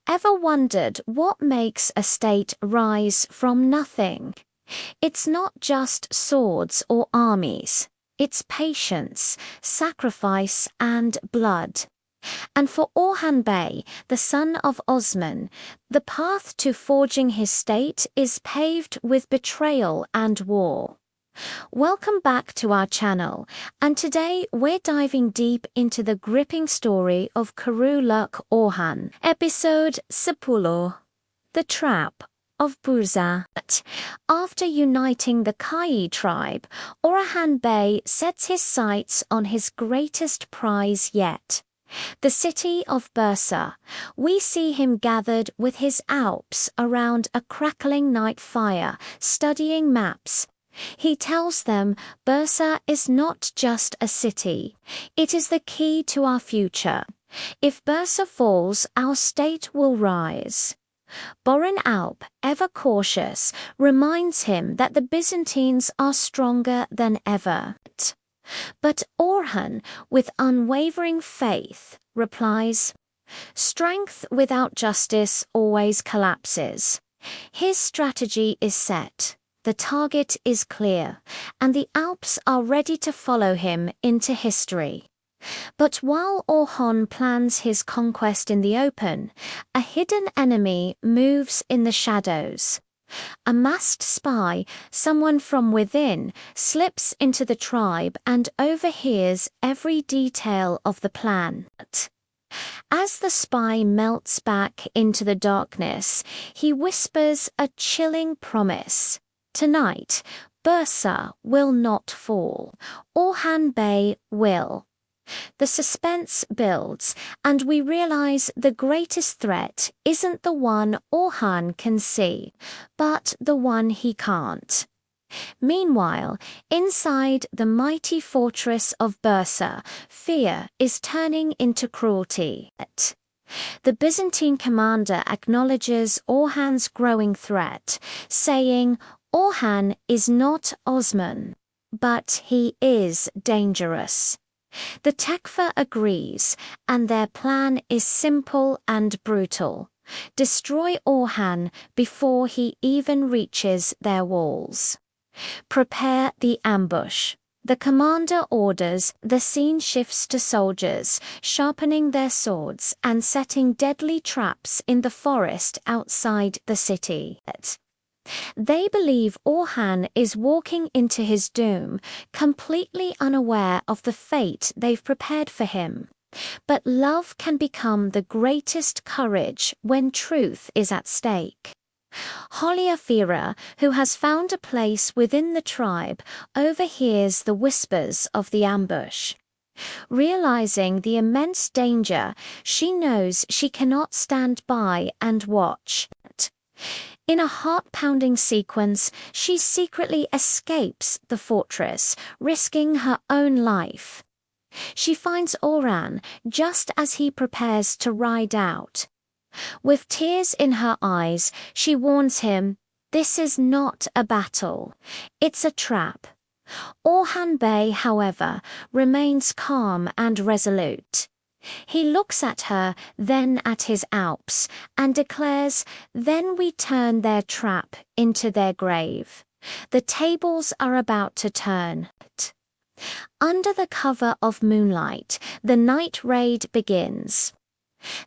Ever wondered what makes a state rise from nothing? It's not just swords or armies. It's patience, sacrifice, and blood. And for Orhan Bey, the son of Osman, the path to forging his state is paved with betrayal and war. Welcome back to our channel, and today we're diving deep into the gripping story of Kuruluş Orhan, episode 10, The Trap of Bursa. After uniting the Kai tribe, Orhan Bey sets his sights on his greatest prize yet. The city of Bursa. We see him gathered with his Alps around a crackling night fire, studying maps. He tells them Bursa is not just a city, it is the key to our future. If Bursa falls, our state will rise. Boran Alp, ever cautious, reminds him that the Byzantines are stronger than ever. But Orhan, with unwavering faith, replies, "Strength without justice always collapses." His strategy is set. The target is clear, and the Alps are ready to follow him into history. But while Orhan plans his conquest in the open, a hidden enemy moves in the shadows. A masked spy, someone from within, slips into the tribe and overhears every detail of the plan. As the spy melts back into the darkness, he whispers a chilling promise. Tonight, Bursa will not fall. Orhan Bey will. The suspense builds, and we realize the greatest threat isn't the one Orhan can see, but the one he can't. Meanwhile, inside the mighty fortress of Bursa, fear is turning into cruelty. The Byzantine commander acknowledges Orhan's growing threat, saying, "Orhan is not Osman, but he is dangerous." The Tekfur agrees, and their plan is simple and brutal. Destroy Orhan before he even reaches their walls. Prepare the ambush. The commander orders. The scene shifts to soldiers, sharpening their swords and setting deadly traps in the forest outside the city. They believe Orhan is walking into his doom, completely unaware of the fate they've prepared for him. But love can become the greatest courage when truth is at stake. Holiafira, who has found a place within the tribe, overhears the whispers of the ambush. Realizing the immense danger, she knows she cannot stand by and watch. In a heart-pounding sequence, she secretly escapes the fortress, risking her own life. She finds Orhan just as he prepares to ride out. With tears in her eyes, she warns him, "This is not a battle. It's a trap." Orhan Bey, however, remains calm and resolute. He looks at her, then at his Alps, and declares, "Then we turn their trap into their grave. The tables are about to turn." Under the cover of moonlight, the night raid begins.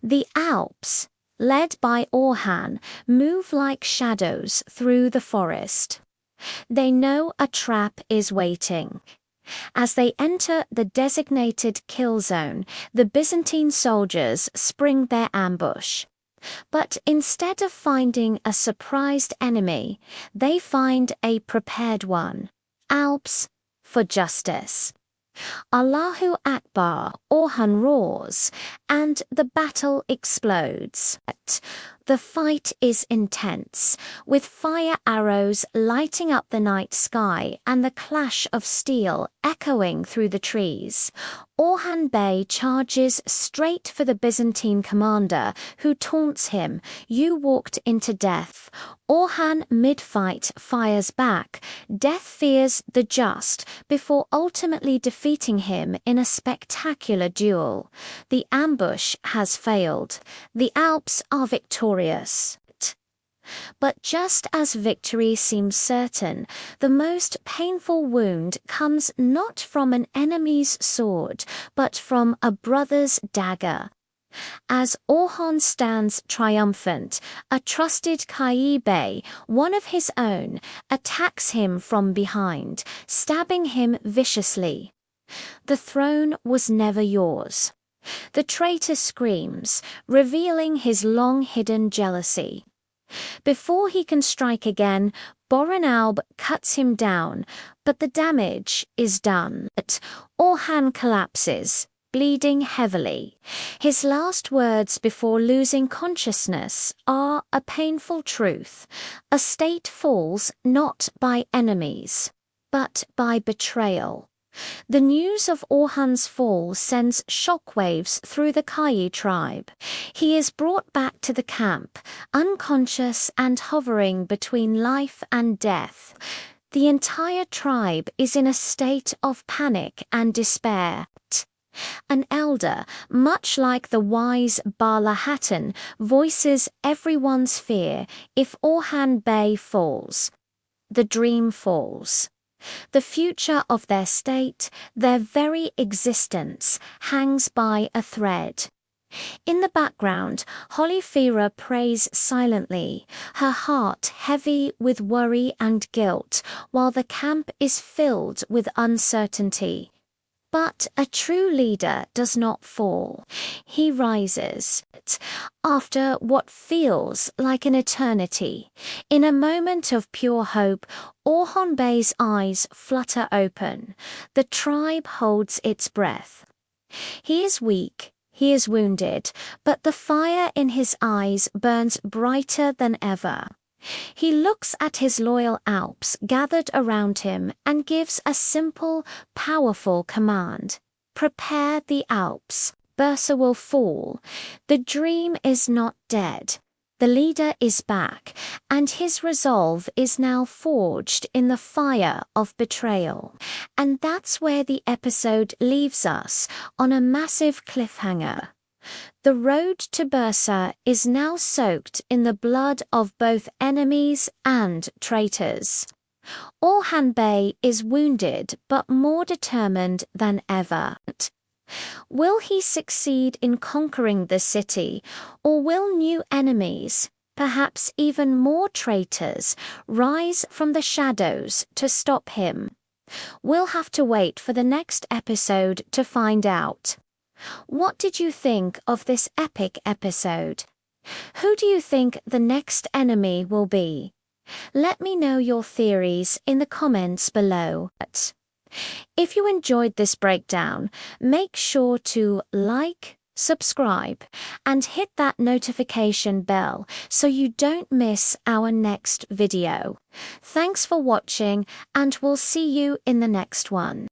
The Alps, led by Orhan, move like shadows through the forest. They know a trap is waiting. As they enter the designated kill zone, the Byzantine soldiers spring their ambush. But instead of finding a surprised enemy, they find a prepared one. Alps for justice. Allahu Akbar, Orhan roars, and the battle explodes. The fight is intense, with fire arrows lighting up the night sky and the clash of steel echoing through the trees. Orhan Bey charges straight for the Byzantine commander, who taunts him, "You walked into death." Orhan, mid-fight, fires back. Death fears the just, before ultimately defeating him in a spectacular duel. The ambush has failed. The Alps are victorious. But just as victory seems certain, the most painful wound comes not from an enemy's sword, but from a brother's dagger. As Orhan stands triumphant, a trusted Bey, one of his own, attacks him from behind, stabbing him viciously. "The throne was never yours." The traitor screams, revealing his long-hidden jealousy. Before he can strike again, Boronalb cuts him down, but the damage is done. Orhan collapses, bleeding heavily. His last words before losing consciousness are a painful truth. A state falls not by enemies, but by betrayal. The news of Orhan's fall sends shockwaves through the Kayi tribe. He is brought back to the camp, unconscious and hovering between life and death. The entire tribe is in a state of panic and despair. An elder, much like the wise Bala Hatun, voices everyone's fear. If Orhan Bey falls, the dream falls. The future of their state, their very existence, hangs by a thread. In the background, Hollyfera prays silently, her heart heavy with worry and guilt, while the camp is filled with uncertainty. But a true leader does not fall. He rises. After what feels like an eternity, in a moment of pure hope, Orhan Bey's eyes flutter open. The tribe holds its breath. He is weak, he is wounded, but the fire in his eyes burns brighter than ever. He looks at his loyal Alps gathered around him and gives a simple, powerful command. "Prepare the Alps. Bursa will fall." The dream is not dead. The leader is back, and his resolve is now forged in the fire of betrayal. And that's where the episode leaves us, on a massive cliffhanger. The road to Bursa is now soaked in the blood of both enemies and traitors. Orhan Bey is wounded but more determined than ever. Will he succeed in conquering the city, or will new enemies, perhaps even more traitors, rise from the shadows to stop him? We'll have to wait for the next episode to find out. What did you think of this epic episode? Who do you think the next enemy will be? Let me know your theories in the comments below. If you enjoyed this breakdown, make sure to like, subscribe, and hit that notification bell so you don't miss our next video. Thanks for watching, and we'll see you in the next one.